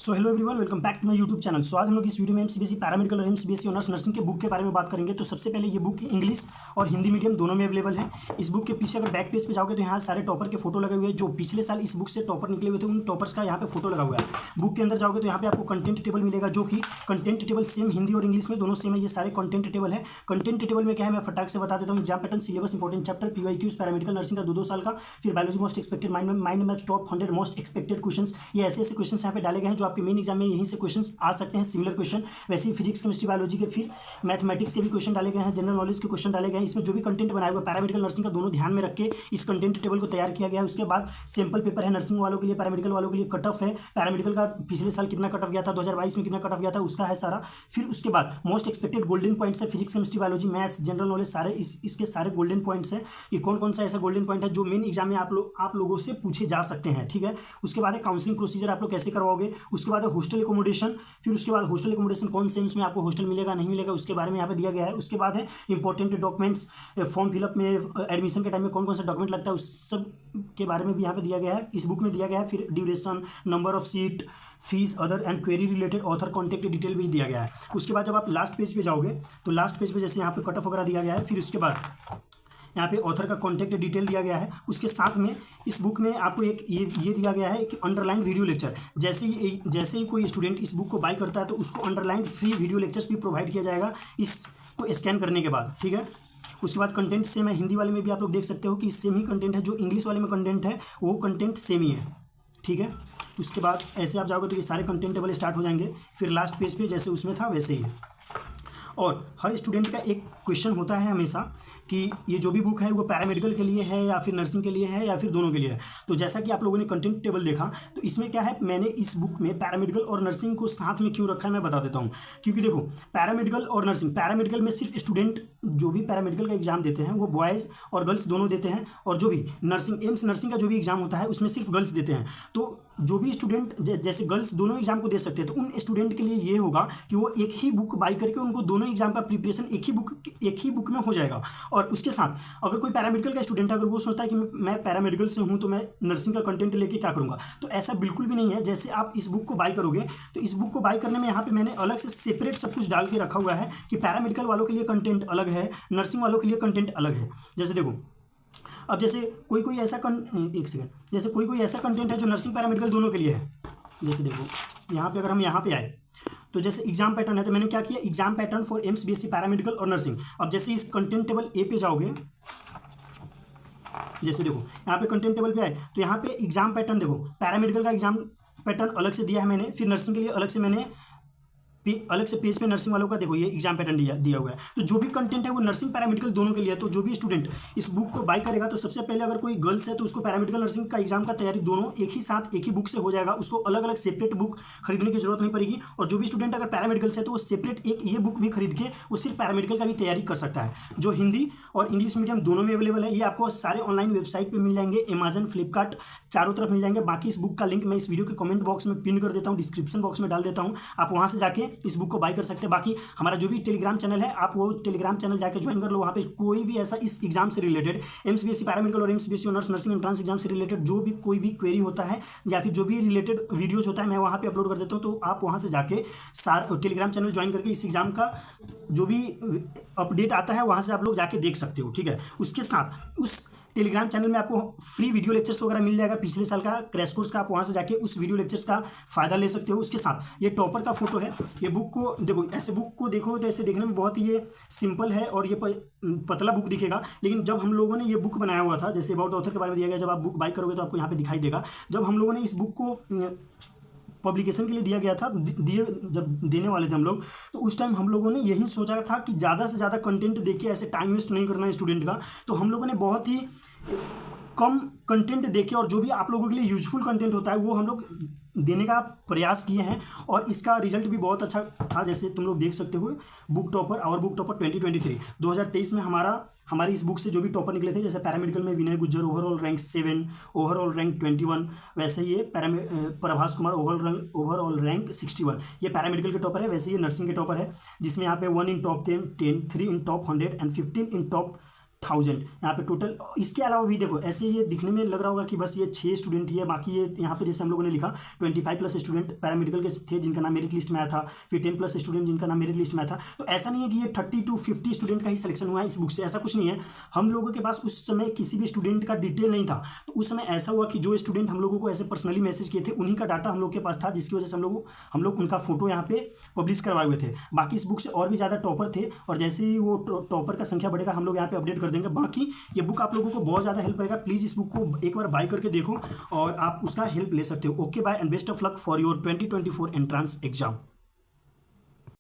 So hello everyone, welcome back to my YouTube channel. So आज हम लोग इस वीडियो में एमसीबीएसई पैरामेडिकल और एमसीबीएसई ऑनर्स नर्सिंग के बुक के बारे में बात करेंगे। तो सबसे पहले ये बुक इंग्लिश और हिंदी मीडियम दोनों में अवेलेबल है। इस बुक के पीछे अगर बैक पेज पे जाओगे तो यहाँ सारे टॉपर के फोटो लगे हुए हैं जो पिछले साल इस बुक से टॉपर निकले हुए थे, उन टॉपर्स का यहाँ पे फोटो लगा हुआ है। बुक के अंदर जाओगे तो यहाँ पे आपको कंटेंट टेबल मिलेगा, जो कि कंटेंट टेबल सेम हिंदी और इंग्लिश में दोनों सेम है। ये सारे कंटेंट टेबल है। कंटेंट टेबल में क्या है मैं फटाक से बता देता हूँ। Exam pattern, syllabus, important chapter, PYQs, paramedical nursing का 2-2 साल का, फिर biology most expected, mind maps top 100 most expected questions. ये ऐसे क्वेश्चन यहाँ पे डाले गए हैं जो आपके मेन एग्जाम में यहीं से क्वेश्चंस आ सकते हैं, सिमिलर क्वेश्चन। वैसे ही फिजिक्स, केमिस्ट्री, बायोलॉजी के, फिर मैथमेटिक्स के भी क्वेश्चन डाले गए हैं, जनरल नॉलेज के क्वेश्चन डाले गए हैं। इसमें जो भी कंटेंट बनाया हुआ पैरामेडिकल नर्सिंग का दोनों ध्यान में रख के इस कंटेंट टेबल को तैयार किया गया है। उसके बाद सैंपल पेपर है नर्सिंग वालों के लिए, पैरामेडिकल वालों के लिए कट ऑफ है। पैरामेडिकल का पिछले साल कितना कट ऑफ गया था, 2022 में कितना कट ऑफ गया था, उसका है सारा। फिर उसके बाद मोस्ट एक्सपेक्टेड गोल्डन पॉइंट्स है, physics, chemistry, biology, maths, general knowledge, सारे इसके सारे गोल्डन पॉइंट्स हैं कि कौन कौन सा ऐसा गोल्डन पॉइंट है जो मेन एग्जाम में आप लोगों से पूछे जा सकते हैं। ठीक है। उसके बाद है काउंसलिंग प्रोसीजर, आप लोग कैसे करवाओगे। उसके बाद है हॉस्टल एकोमोडेशन। फिर उसके बाद हॉस्टल एकोमोडेशन कौन से में आपको हॉस्टल मिलेगा नहीं मिलेगा उसके बारे में यहाँ पे दिया गया है। उसके बाद है इंपॉर्टेंट डॉक्यूमेंट्स, फॉर्म फिलअप में, एडमिशन के टाइम में कौन कौन सा डॉक्यूमेंट लगता है उस सब के बारे में भी यहाँ पे दिया गया है, इस बुक में दिया गया है। फिर duration, number of seat, fees, other and query related, author contact detail भी दिया गया है। उसके बाद जब आप लास्ट पेज पे जाओगे तो लास्ट पेज पे जैसे यहाँ पे कट ऑफ वगैरह दिया गया है। फिर उसके बाद यहाँ पे ऑथर का कॉन्टैक्ट डिटेल दिया गया है। उसके साथ में इस बुक में आपको एक ये दिया गया है कि अंडरलाइन वीडियो लेक्चर। जैसे ही कोई स्टूडेंट इस बुक को बाय करता है तो उसको अंडरलाइन फ्री वीडियो लेक्चर्स भी प्रोवाइड किया जाएगा इसको स्कैन करने के बाद। ठीक है। उसके बाद कंटेंट सेम है, हिंदी वाले में भी आप लोग देख सकते हो कि सेम ही कंटेंट है, जो इंग्लिश वाले में कंटेंट है वो कंटेंट सेम ही है। ठीक है। उसके बाद ऐसे आप जाओगे तो ये सारे कंटेंट टेबल स्टार्ट हो जाएंगे। फिर लास्ट पेज पे जैसे उसमें था वैसे ही है। और हर स्टूडेंट का एक क्वेश्चन होता है हमेशा कि ये जो भी बुक है वो पैरामेडिकल के लिए है या फिर नर्सिंग के लिए है या फिर दोनों के लिए है। तो जैसा कि आप लोगों ने कंटेंट टेबल देखा तो इसमें क्या है, मैंने इस बुक में पैरामेडिकल और नर्सिंग को साथ में क्यों रखा है मैं बता देता हूँ। क्योंकि देखो पैरामेडिकल और नर्सिंग, पैरामेडिकल में सिर्फ स्टूडेंट जो भी पैरामेडिकल का एग्जाम देते हैं वो बॉयज़ और गर्ल्स दोनों देते हैं, और जो भी नर्सिंग, एम्स नर्सिंग का जो भी एग्जाम होता है उसमें सिर्फ गर्ल्स देते हैं। तो जो भी स्टूडेंट जैसे गर्ल्स दोनों एग्जाम को दे सकते हैं तो उन स्टूडेंट के लिए ये होगा कि वो एक ही बुक बाई करके उनको दोनों एग्जाम का प्रिपरेशन एक ही बुक में हो जाएगा। और उसके साथ अगर कोई पैरामेडिकल का स्टूडेंट अगर वो सोचता है कि मैं पैरामेडिकल से हूँ तो मैं नर्सिंग का कंटेंट लेके क्या करूँगा, तो ऐसा बिल्कुल भी नहीं है। जैसे आप इस बुक को बाई करोगे तो इस बुक को बाई करने में यहाँ पे मैंने अलग से सेपरेट सब कुछ डाल के रखा हुआ है कि पैरामेडिकल वालों के लिए कंटेंट अलग है, नर्सिंग वालों के लिए कंटेंट अलग है। जैसे देखो अब जैसे कोई ऐसा जैसे कोई ऐसा कंटेंट है जो नर्सिंग पैरामेडिकल दोनों के लिए है। जैसे देखो यहाँ पे अगर हम यहाँ पे आए तो जैसे एग्जाम पैटर्न है तो मैंने क्या किया, एग्जाम पैटर्न फॉर एमसीबीएसई पैरामेडिकल और नर्सिंग। अब जैसे इस कंटेंट टेबल ए पे जाओगे, जैसे देखो यहाँ पे कंटेंट टेबल पे आए तो यहाँ पे एग्जाम पैटर्न देखो, पैरामेडिकल का एग्जाम पैटर्न अलग से दिया है मैंने, फिर नर्सिंग के लिए अलग से मैंने अलग से पेज पे नर्सिंग वालों का देखो ये एग्जाम पैटर्न दिया हुआ है। तो जो भी कंटेंट है वो नर्सिंग पैरामेडिकल दोनों के लिए है। तो जो भी स्टूडेंट इस बुक को बाय करेगा तो सबसे पहले अगर कोई गर्ल्स है तो उसको पैरामेडिकल नर्सिंग का एग्जाम का तैयारी दोनों एक ही साथ एक ही बुक से हो जाएगा, उसको अलग अलग सेपरेट बुक खरीदने की जरूरत नहीं पड़ेगी। और जो भी स्टूडेंट अगर पैरामेडिकल से है तो वो सेपरेट एक ये बुक भी खरीद के वो सिर्फ पैरामेडिकल का भी तैयारी कर सकता है, जो हिंदी और इंग्लिश मीडियम दोनों में अवेलेबल है। ये आपको सारे ऑनलाइन वेबसाइट पर मिल जाएंगे, अमेजन, फ्लिपकार्ट, चारों तरफ मिल जाएंगे। बाकी इस बुक का लिंक मैं इस वीडियो के कमेंट बॉक्स में पिन कर देता हूँ, डिस्क्रिप्शन बॉक्स में डाल देता हूँ, आप वहाँ से जाके इस बुक को बाय कर सकते हैं। बाकी हमारा जो भी टेलीग्राम चैनल है आप वो टेलीग्राम चैनल जाकर ज्वाइन कर लो। वहाँ पे कोई भी ऐसा इस एग्जाम से रिलेटेड, एमसीबीएसई पैरामेडिकल और MCBSE honours nursing entrance exam से रिलेटेड जो भी कोई भी क्वेरी होता है या फिर जो भी रिलेटेड वीडियोज होता है मैं वहाँ पे अपलोड कर देता हूँ। तो आप वहाँ से जाके टेलीग्राम चैनल ज्वाइन करके इस एग्जाम का जो भी अपडेट आता है वहाँ से आप लोग जाके देख सकते हो। ठीक है। उसके साथ उस टेलीग्राम चैनल में आपको फ्री वीडियो लेक्चर्स वगैरह मिल जाएगा, पिछले साल का क्रैश कोर्स का, आप वहाँ से जाके उस वीडियो लेक्चर्स का फ़ायदा ले सकते हो। उसके साथ ये टॉपर का फोटो है। ये बुक को देखो, ऐसे बुक को देखो तो ऐसे देखने में बहुत ही ये सिंपल है और ये पतला बुक दिखेगा, लेकिन जब हम लोगों ने ये बुक बनाया हुआ था, जैसे अबाउट ऑथर के बारे में दिया गया, जब आप बुक बाई करोगे तो आपको यहाँ पर दिखाई देगा। जब हम लोगों ने इस बुक को पब्लिकेशन के लिए दिया गया था, जब देने वाले थे हम लोग, तो उस टाइम हम लोगों ने यही सोचा था कि ज़्यादा से ज़्यादा कंटेंट देके ऐसे टाइम वेस्ट नहीं करना है स्टूडेंट का। तो हम लोगों ने बहुत ही कम कंटेंट देके और जो भी आप लोगों के लिए यूजफुल कंटेंट होता है वो हम लोग देने का प्रयास किए हैं और इसका रिजल्ट भी बहुत अच्छा था। जैसे तुम लोग देख सकते हो, बुक टॉपर और बुक टॉपर 2023 में हमारी इस बुक से जो भी टॉपर निकले थे, जैसे पैरामेडिकल में Vinay Gujjar overall rank 7, overall rank 21, वैसे ये प्रभास कुमार ओवरऑल रैंक 61, ये पैरामेडिकल के टॉपर है। वैसे ये नर्सिंग के टॉपर है, जिसमें यहाँ पे 1 in top 10, 3 in top 100 and 15 in top 1000 यहाँ पे टोटल। इसके अलावा भी देखो ऐसे ये दिखने में लग रहा होगा कि बस ये 6 स्टूडेंट ही है, बाकी ये यहाँ पे जैसे हम लोगों ने लिखा 25+ स्टूडेंट पैरामेडिकल के थे जिनका नाम मेरिट लिस्ट में आया था, फिर 10+ स्टूडेंट जिनका नाम मेरिट लिस्ट में आया था। तो ऐसा नहीं है कि ये 30 to 50 स्टूडेंट का ही सिलेक्शन हुआ है इस बुक से, ऐसा कुछ नहीं है। हम लोगों के पास उस समय किसी भी स्टूडेंट का डिटेल नहीं था, तो उस समय ऐसा हुआ कि जो स्टूडेंट हम लोगों को ऐसे पर्सनली मैसेज किए थे उन्हीं का डाटा हम लोग के पास था, जिसकी वजह से हम लोग उनका फोटो यहाँ पे पब्लिश करवाए हुए थे। बाकी इस बुक से और भी ज़्यादा टॉपर थे, और जैसे ही वो टॉपर का संख्या बढ़ेगा हम लोग यहाँ पे अपडेट कर देंगे। बाकी ये बुक आप लोगों को बहुत ज़्यादा हेल्प करेगा, प्लीज़ इस बुक को एक बार बाय करके देखो और आप उसका हेल्प ले सकते हो। Okay bye and best of luck for your 2024 entrance exam.